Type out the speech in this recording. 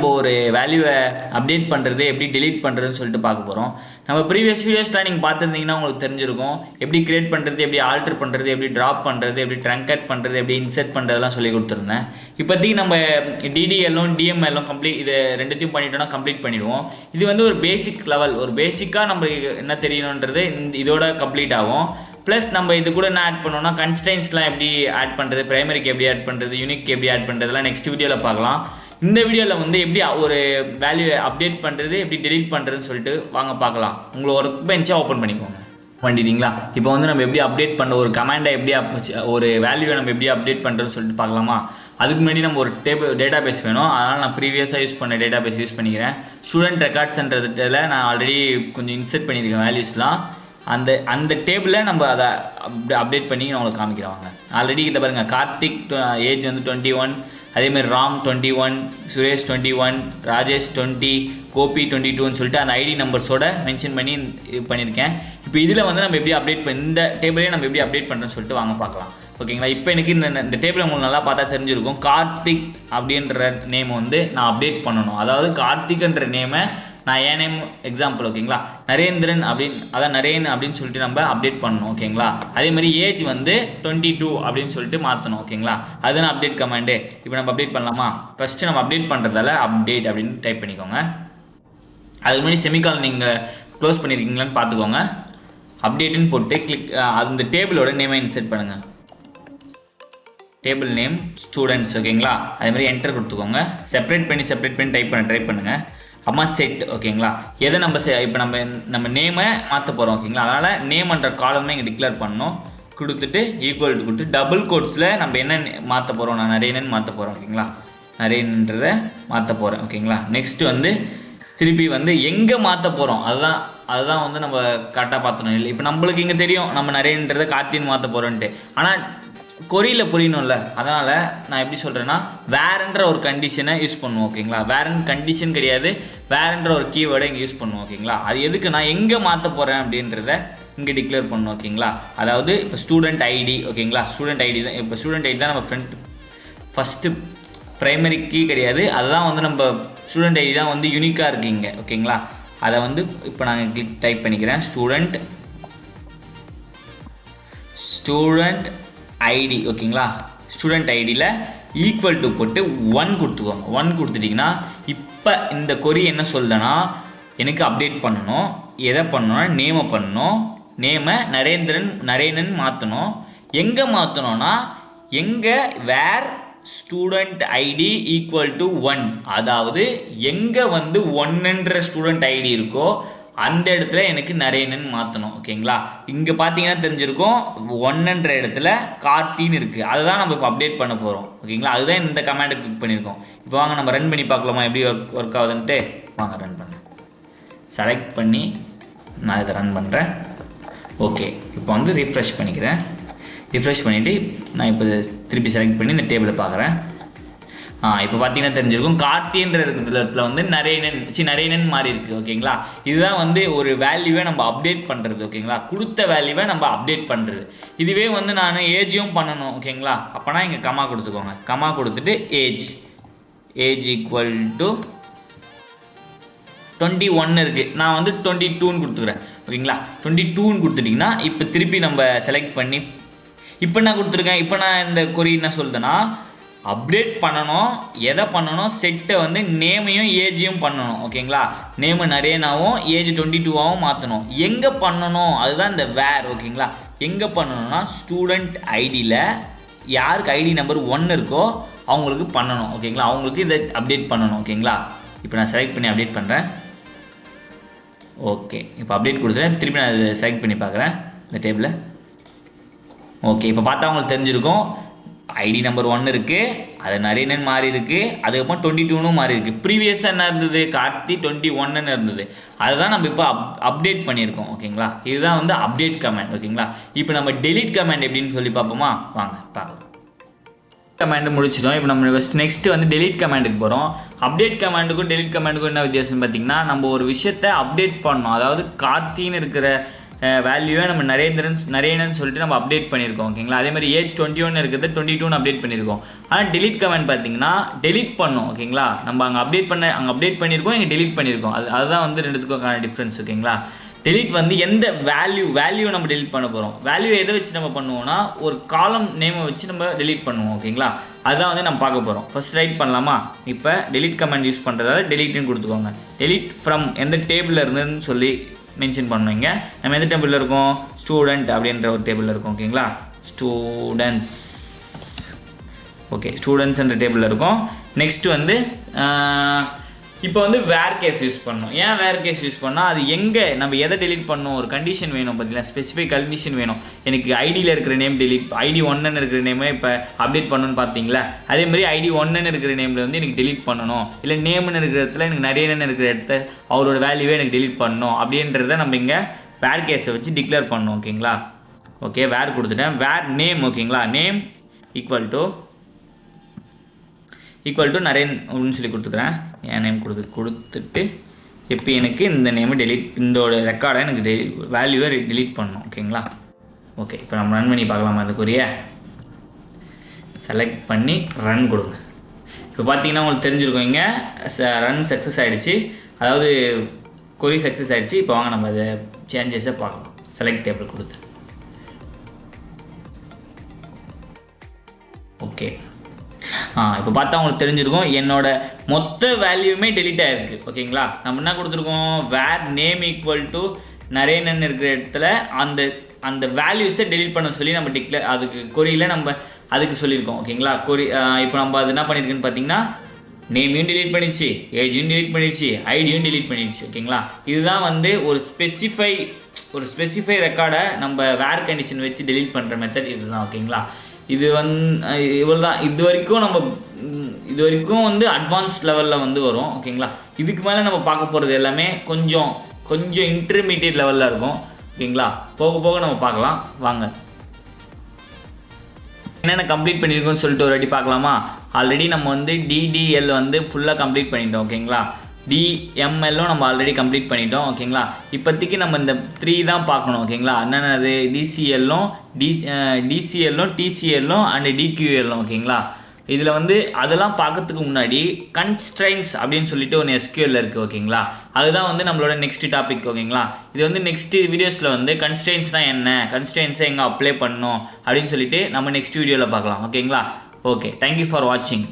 நம்ம ஒரு வேல்யூவை அப்டேட் பண்ணுறது எப்படி delete பண்ணுறதுன்னு சொல்லிட்டு பார்க்க போகிறோம். நம்ம ப்ரீவியஸ் வீடியோஸ்லாம் நீங்கள் பார்த்துருந்தீங்கன்னா உங்களுக்கு தெரிஞ்சிருக்கும். எப்படி கிரியேட் பண்ணுறது, எப்படி ஆல்டர் பண்ணுறது, எப்படி ட்ராப் பண்ணுறது, எப்படி ட்ரங்கட் பண்ணுறது, எப்படி இன்சர்ட் பண்ணுறதுலாம் சொல்லி கொடுத்துருந்தேன். இப்போதைக்கு நம்ம DDLலும் DMLலும் கம்ப்ளீட் இது ரெண்டுத்தையும் பண்ணிட்டோம்னா கம்ப்ளீட் பண்ணிடுவோம். இது வந்து ஒரு பேசிக் லெவல், ஒரு பேசிக்காக நம்மளுக்கு என்ன தெரியணுன்றது இதோட கம்ப்ளீட் ஆகும். ப்ளஸ் நம்ம இது கூட என்ன ஆட் பண்ணோம்னா கன்ஸ்டன்ஸ்லாம் எப்படி ஆட் பண்ணுறது, ப்ரைமரிக்கு எப்படி ஆட் பண்ணுறது, யூனிக் எப்படி ஆட் பண்ணுறதுலாம் நெக்ஸ்ட் வீடியோவில் பார்க்கலாம். இந்த வீடியோவில் வந்து எப்படி ஒரு வேல்யூ அப்டேட் பண்ணுறது, எப்படி delete பண்ணுறதுன்னு சொல்லிட்டு வாங்க பார்க்கலாம். உங்களை ஒர்க் பெஞ்சை ஓப்பன் பண்ணிக்கோங்க. பண்ணிட்டீங்களா? இப்போ வந்து நம்ம எப்படி அப்டேட் பண்ண ஒரு கமாண்டை எப்படி ஒரு வேல்யூவை நம்ம எப்படி அப்டேட் பண்ணுறதுன்னு சொல்லிட்டு பார்க்கலாமா? அதுக்கு முன்னாடி நம்ம ஒரு டேட்டா பேஸ் வேணும். அதனால் நான் ப்ரீவியஸாக யூஸ் பண்ண டேட்டா பேஸ் யூஸ் பண்ணிக்கிறேன். ஸ்டூடெண்ட் ரெக்கார்ட்ஸ்ன்றதில் நான் ஆல்ரெடி கொஞ்சம் இன்சர்ட் பண்ணியிருக்கேன் வேல்யூஸ்லாம். அந்த டேபிளில் நம்ம அதை அப்டேட் பண்ணி நான் உங்களுக்கு காமிக்கிறவாங்க. ஆல்ரெடி இதை பாருங்கள், கார்த்திக் ஏஜ் வந்து 21, அதேமாதிரி ராம் 21, சுரேஷ் 21, ராஜேஷ் 20, கோபி 22ன்னு சொல்லிட்டு அந்த ஐடி நம்பர்ஸோட மென்ஷன் பண்ணி இது பண்ணியிருக்கேன். இப்போ இதில் வந்து நம்ம எப்படி அப்டேட் இந்த டேபிளே நம்ம எப்படி அப்டேட் பண்ணுறோன்னு சொல்லிட்டு வாங்க பார்க்கலாம். ஓகேங்களா? இப்போ எனக்கு இந்த டேபிளை உங்களுக்கு நல்லா பார்த்தா தெரிஞ்சிருக்கும். கார்த்திக் அப்படின்ற நேம் வந்து நான் அப்டேட் பண்ணணும். அதாவது கார்த்திக்ன்ற நேமை நான் என் நேம் எக்ஸாம்பிள், ஓகேங்களா, நரேந்திரன் அதான் நரேன் அப்படின்னு சொல்லிட்டு நம்ம அப்டேட் பண்ணணும். ஓகேங்களா? அதே மாதிரி ஏஜ் வந்து 22 அப்படின்னு சொல்லிட்டு மாற்றணும். ஓகேங்களா? அதுதான் அப்டேட் கமாண்டு. இப்போ நம்ம அப்டேட் பண்ணலாமா? ஃபஸ்ட்டு நம்ம அப்டேட் பண்ணுறதால அப்டேட் அப்படின்னு டைப் பண்ணிக்கோங்க. அதுக்கு முன்னாடி செமிகால் நீங்கள் க்ளோஸ் பண்ணியிருக்கீங்களான்னு பார்த்துக்கோங்க. அப்டேட்டுன்னு போட்டு அந்த டேபிளோட நேமை இன்சர்ட் பண்ணுங்கள். Table name students. ஓகேங்களா? அதே மாதிரி என்டர் கொடுத்துக்கோங்க. செப்பரேட் பண்ணி டைப் ட்ரை பண்ணுங்கள். அம்மா செட். ஓகேங்களா? எதை இப்போ நம்ம நேமை மாற்ற போகிறோம். ஓகேங்களா? அதனால் நேம்ன்ற காலமே இங்கே டிக்ளேர் பண்ணணும். கொடுத்துட்டு ஈக்குவல் டு கொடுத்து டபுள் கோட்ஸில் நம்ம என்ன மாற்ற போகிறோம், நான் நரேனன் மாற்ற போகிறோம். ஓகேங்களா? நரேன்றதை மாற்ற போகிறேன். ஓகேங்களா? நெக்ஸ்ட்டு வந்து திருப்பி வந்து எங்கே மாற்ற போகிறோம் அதுதான் வந்து நம்ம கரெக்டாக பார்த்துணும். இல்லை இப்போ நம்மளுக்கு இங்கே தெரியும் நம்ம நரேன்றதை கார்த்தின்னு மாற்ற போகிறோன்ட்டு. ஆனால் கொரியில் புரியணும்ல, அதனால் நான் எப்படி சொல்கிறேன்னா வேறன்ற ஒரு கண்டிஷனை யூஸ் பண்ணுவோம். ஓகேங்களா? வேறன்ற கண்டிஷன் கிடையாது, வேறன்ற ஒரு கீவேர்டை இங்கே யூஸ் பண்ணுவோம். ஓகேங்களா? அது எதுக்கு நான் எங்கே மாற்ற போகிறேன் அப்படின்றத இங்கே டிக்ளேர் பண்ணணும். ஓகேங்களா? அதாவது இப்போ ஸ்டூடெண்ட் ஐடி. ஓகேங்களா? ஸ்டூடெண்ட் ஐடி தான். இப்போ ஸ்டூடெண்ட் ஐடி தான் நம்ம ஃபஸ்ட்டு ப்ரைமரி கீ கிடையாது. அதுதான் வந்து நம்ம ஸ்டூடெண்ட் ஐடி தான் வந்து யூனிக்காக இருக்குங்க. ஓகேங்களா? அதை வந்து இப்போ நாங்கள் டைப் பண்ணிக்கிறேன். Student ID. ஓகேங்களா? ஸ்டூடெண்ட் ஐடியில் ஈக்குவல் டு போட்டு 1 கொடுத்துக்கோங்க. 1 கொடுத்துட்டிங்கன்னா இப்போ இந்த கொரி என்ன சொல்லுதுன்னா எனக்கு அப்டேட் பண்ணணும். எதை பண்ணணும்னா நேமை பண்ணணும். நேமை நரேனன் மாற்றணும். எங்கே மாற்றணும்னா எங்கே வேர் ஸ்டூடெண்ட் ஐடி ஈக்குவல் டு 1, அதாவது எங்கே வந்து 1ன்ற ஸ்டூடெண்ட் ஐடி இருக்கோ அந்த இடத்துல எனக்கு நரேனன் மாற்றணும். ஓகேங்களா? இங்கே பார்த்தீங்கன்னா தெரிஞ்சிருக்கும் 1ன்ற இடத்துல கார்த்தின்னு இருக்குது. அதுதான் நம்ம இப்போ அப்டேட் பண்ண போகிறோம். ஓகேங்களா? அதுதான் இந்த கமாண்டை கிளிக் பண்ணியிருக்கோம். இப்போ வாங்க நம்ம ரன் பண்ணி பார்க்கலாமா எப்படி ஒர்க் ஆகுதுன்ட்டு. வாங்க ரன் பண்ண செலக்ட் பண்ணி நான் இதை ரன் பண்ணுறேன். ஓகே, இப்போ வந்து ரிஃப்ரெஷ் பண்ணிக்கிறேன். ரிஃப்ரெஷ் பண்ணிவிட்டு நான் இப்போ திருப்பி செலக்ட் பண்ணி இந்த டேபிளை பார்க்குறேன். இப்போ பார்த்தீங்கன்னா தெரிஞ்சிருக்கும் கார்த்தின்ற இடத்துல வந்து நரேனன் மாதிரி இருக்குது. ஓகேங்களா? இதுதான் வந்து ஒரு வேல்யூவை நம்ம அப்டேட் பண்ணுறது. ஓகேங்களா? கொடுத்த வேல்யூவை நம்ம அப்டேட் பண்ணுறது. இதுவே வந்து நான் ஏஜையும் பண்ணணும். ஓகேங்களா? அப்போனா இங்கே கமா கொடுத்துக்கோங்க. கமா கொடுத்துட்டு ஏஜ் ஈக்குவல் டு 21 இருக்குது. நான் வந்து 22ன்னு கொடுத்துக்கிறேன். ஓகேங்களா? 22ன்னு கொடுத்துட்டிங்கன்னா இப்போ திருப்பி நம்ம செலக்ட் பண்ணி இப்போ நான் கொடுத்துருக்கேன். இப்போ நான் இந்த கொரி என்ன சொல்லுதுன்னா அப்டேட் பண்ணணும். எதை பண்ணணும்? செட்டை வந்து நேமையும் ஏஜையும் பண்ணணும். ஓகேங்களா? நேமு நரேனாவும் ஏஜ் 22ஆகவும் மாற்றணும். எங்கே பண்ணணும்? அதுதான் இந்த வேர். ஓகேங்களா? எங்கே பண்ணணும்னா ஸ்டூடெண்ட் ஐடியில் யாருக்கு ஐடி நம்பர் 1 இருக்கோ அவங்களுக்கு பண்ணணும். ஓகேங்களா? அவங்களுக்கு இதை அப்டேட் பண்ணணும். ஓகேங்களா? இப்போ நான் செலக்ட் பண்ணி அப்டேட் பண்ணுறேன். ஓகே, இப்போ அப்டேட் கொடுத்துட்டேன். திருப்பி நான் இதை செலக்ட் பண்ணி பார்க்குறேன் இந்த டேபிளை. ஓகே, இப்போ பார்த்தா அவங்களுக்கு தெரிஞ்சிருக்கும் ஐடி நம்பர் 1 இருக்குது, அது நரேனன் மாறி இருக்குது, அதுக்கப்புறம் 22ன்னு மாறி இருக்குது. ப்ரீவியஸாக என்ன இருந்தது? கார்த்தி 21ன்னு இருந்தது. அதுதான் நம்ம இப்போ அப்டேட் பண்ணியிருக்கோம். ஓகேங்களா? இதுதான் வந்து அப்டேட் கமாண்ட். ஓகேங்களா? இப்போ நம்ம டெலிட் கமாண்ட் எப்படின்னு சொல்லி பார்ப்போமா? வாங்க பார்க்கலாம். கமாண்ட் முடிச்சிட்டோம். இப்போ நம்ம நெக்ஸ்ட் வந்து டெலிட் கமாண்டுக்கு போகிறோம். அப்டேட் கமாண்டுக்கும் டெலிட் கமாண்டுக்கும் என்ன வித்தியாசம் பார்த்தீங்கன்னா நம்ம ஒரு விஷயத்தை அப்டேட் பண்ணணும். அதாவது கார்த்தின்னு இருக்கிற வேல்யூவை நம்ம நரேனன் சொல்லிட்டு நம்ம அப்டேட் பண்ணியிருக்கோம் ஓகேங்களா. அதே மாதிரி ஏஜ் 21 இருக்கிறது 22 அப்டேட் பண்ணியிருக்கோம். ஆனால் delete கமெண்ட் பார்த்தீங்கன்னா delete பண்ணோம் ஓகேங்களா. நம்ம அங்கே அப்டேட் பண்ணியிருக்கோம், இங்கே delete பண்ணியிருக்கோம். அதுதான் வந்து ரெண்டுத்துக்கான டிஃப்ரென்ஸ் ஓகேங்களா. delete வந்து எந்த வேல்யூ நம்ம delete பண்ண போகிறோம். வேல்யூ எதை வச்சு நம்ம பண்ணுவோம்னா ஒரு காலம் நேமை வச்சு நம்ம delete பண்ணுவோம் ஓகேங்களா. அதுதான் வந்து நம்ம பார்க்க போகிறோம். ஃபர்ஸ்ட் ரைட் பண்ணலாமா. இப்போ delete கமெண்ட் யூஸ் பண்ணுறதால டெலிட்னு கொடுத்துக்கோங்க. delete ஃப்ரம் எந்த டேபிளில் இருந்துன்னு சொல்லி மென்ஷன் பண்ணுவீங்க. நம்ம எந்த டேபிளில் இருக்கோம், ஸ்டூடெண்ட் அப்படின்ற ஒரு டேபிளில் இருக்கோம் ஓகேங்களா. ஸ்டூடெண்ட்ஸ் ஓகே, ஸ்டூடெண்ட்ஸ்ன்ற டேபிளில் இருக்கும். நெக்ஸ்ட் வந்து இப்போ வந்து வேர் கேஸ் யூஸ் பண்ணணும். ஏன் வேர் கேஸ் யூஸ் பண்ணால் அது எங்கே நம்ம எதை டெலிட் பண்ணணும், ஒரு கண்டிஷன் வேணும் பார்த்தீங்களா, ஸ்பெசிஃபிக் கண்டிஷன் வேணும். எனக்கு ஐடியில் இருக்கிற நேம் ID 1 இருக்கிற நேமே இப்போ அப்டேட் பண்ணணும்னு பார்த்தீங்களா. அதேமாதிரி ID 1 இருக்கிற நேமில் வந்து எனக்கு டெலிட் பண்ணணும், இல்லை நேம்னு இருக்கிற இடத்துல எனக்கு நிறைய இருக்கிற இடத்த அவரோட வேல்யூவே எனக்கு டெலிட் பண்ணணும் அப்படின்றத நம்ம இங்கே வேர் கேஸை வச்சு டிக்ளேர் பண்ணணும் ஓகேங்களா. ஓகே, வேர் கொடுத்துட்டேன். வேர் நேம் ஓகேங்களா. நேம் ஈக்குவல் டு நரேன் அப்படின்னு சொல்லி கொடுத்துக்கிறேன். என் நேம் கொடுத்துட்டு இப்போ எனக்கு இந்த நேமை இந்தோட ரெக்கார்டை எனக்கு வேல்யூவை டெலிட் பண்ணணும் ஓகேங்களா. ஓகே, இப்போ நம்ம ரன் பண்ணி பார்க்கலாமா. அந்த கொரியை செலக்ட் பண்ணி ரன் கொடுங்க. இப்போ பார்த்தீங்கன்னா உங்களுக்கு தெரிஞ்சிருக்கும், இங்கே ரன் சக்ஸஸ் ஆகிடுச்சு, அதாவது கொரி சக்ஸஸ் ஆகிடுச்சு. இப்போ வாங்க நம்ம அதை சேஞ்சஸை பார்க்கலாம். செலக்ட் டேபிள் கொடுத்து ஓகே. இப்போ பார்த்தா உங்களுக்கு தெரிஞ்சிருக்கும் என்னோட மொத்த வேல்யூமே டெலிட் ஆகிருக்கு ஓகேங்களா. நம்ம என்ன கொடுத்துருக்கோம், வேர் நேம் ஈக்குவல் டு நரேனன் இருக்கிற இடத்துல அந்த வேல்யூஸை டெலிட் பண்ண சொல்லி நம்ம அதுக்கு கொரியில் நம்ம அதுக்கு சொல்லியிருக்கோம் ஓகேங்களா. இப்போ நம்ம அது என்ன பண்ணியிருக்குன்னு பார்த்தீங்கன்னா நேமையும் டெலிட் பண்ணிடுச்சு, ஏஜையும் டெலிட் பண்ணிடுச்சு, ஐடியும் டெலிட் பண்ணிடுச்சு ஓகேங்களா. இதுதான் வந்து ஒரு ஸ்பெசிஃபை ரெக்கார்டை நம்ம வேர் கண்டிஷன் வச்சு டெலிட் பண்ணுற மெத்தட் இதுதான் ஓகேங்களா. இது இவ்வளோதான். இது வரைக்கும் வந்து அட்வான்ஸ் லெவலில் வந்து வரும் ஓகேங்களா. இதுக்கு மேலே நம்ம பார்க்க போகிறது எல்லாமே கொஞ்சம் இன்டர்மீடியட் லெவலில் இருக்கும் ஓகேங்களா. போக நம்ம பார்க்கலாம் வாங்க. என்னென்ன கம்ப்ளீட் பண்ணியிருக்கோன்னு சொல்லிட்டு ஒரு வாட்டி பார்க்கலாமா. ஆல்ரெடி நம்ம வந்து DDL வந்து ஃபுல்லாக கம்ப்ளீட் பண்ணிட்டோம் ஓகேங்களா. DMLலும் நம்ம ஆல்ரெடி கம்ப்ளீட் பண்ணிட்டோம் ஓகேங்களா. இப்போதைக்கு நம்ம இந்த 3 தான் பார்க்கணும் ஓகேங்களா. என்னென்னது DCLலும் TCLலும் அண்ட் DQLலும் ஓகேங்களா. இதில் வந்து அதெல்லாம் பார்க்கறதுக்கு முன்னாடி கன்ஸ்ட்ரைன்ஸ் அப்படின்னு சொல்லிட்டு ஒன்று SQL இருக்குது ஓகேங்களா. அதுதான் வந்து நம்மளோட நெக்ஸ்ட் டாபிக் ஓகேங்களா. இது வந்து நெக்ஸ்ட் வீடியோஸில் வந்து கன்ஸ்ட்ரைன்ஸ் தான் என்ன, கன்ஸ்ட்ரைன்ஸை எங்கே அப்ளை பண்ணணும் அப்படின்னு சொல்லிட்டு நம்ம நெக்ஸ்ட் வீடியோவில் பார்க்கலாம் ஓகேங்களா. ஓகே, தேங்க்யூ ஃபார் வாட்சிங்.